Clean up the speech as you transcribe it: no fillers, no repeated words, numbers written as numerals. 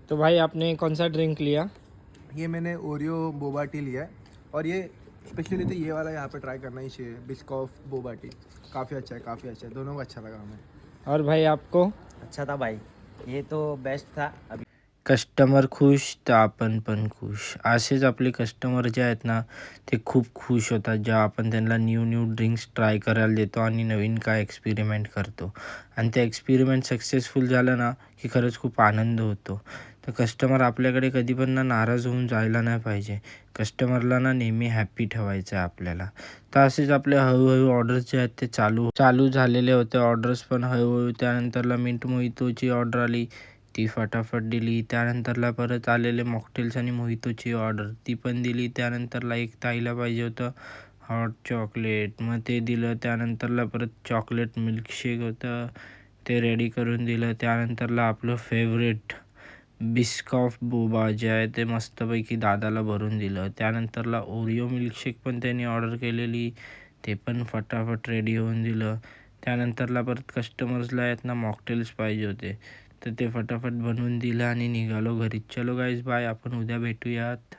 तो भाई आपने कौन सा ड्रिंक लिया? ये मैंने ओरियो बोबा टी लिया है और ये स्पेशली तो ये वाला यहाँ पे ट्राई करना ही चाहिए, बिस्कॉफ बोबा टी। काफ़ी अच्छा है, काफ़ी अच्छा है, दोनों को अच्छा लगा हमें। और भाई आपको? अच्छा था भाई, ये तो बेस्ट था अभी। कस्टमर खुश तर आपण पण खुश. असेच आपले कस्टमर जे आहेत ना, ते खूप खुश होतात जेव्हा आपण त्यांना न्यू न्यू ड्रिंक्स ट्राय करायला देतो आणि नवीन काय एक्सपेरिमेंट करतो. आणि ते एक्सपेरिमेंट सक्सेसफुल झालं ना की खरंच खूप आनंद होतो. तर कस्टमर आपल्याकडे कधी पण ना नाराज होऊन जायला नाही पाहिजे. कस्टमरला ना नेहमी हॅप्पी ठेवायचं आहे आपल्याला. तर असेच आपले हळूहळू ऑर्डर्स जे आहेत ते चालू चालू झालेले होते. ऑर्डर्स पण हळूहळू. त्यानंतरला मिंट मोहितोची ऑर्डर आली, ती फटाफट दिली. त्यानंतरला परत आलेले मॉकटेल्स आणि मोहितोची ऑर्डर, ती पण दिली. त्यानंतरला एक ताईला पाहिजे होतं हॉट चॉकलेट, मग ते दिलं. त्यानंतरला परत चॉकलेट मिल्कशेक होतं, ते रेडी करून दिलं. त्यानंतरला आपलं फेवरेट बिस्कॉफ बोबा जे आहे ते मस्तपैकी दादाला भरून दिलं. त्यानंतरला ओरिओ मिल्कशेक पण त्यांनी ऑर्डर केलेली, ते पण फटाफट रेडी होऊन दिलं. त्यानंतरला परत कस्टमर्सला आहेत ना मॉकटेल्स पाहिजे होते, तर ते फटाफट बनवून दिलं आणि निघालो घरी. चलो गाईज बाय, आपण उद्या भेटूयात.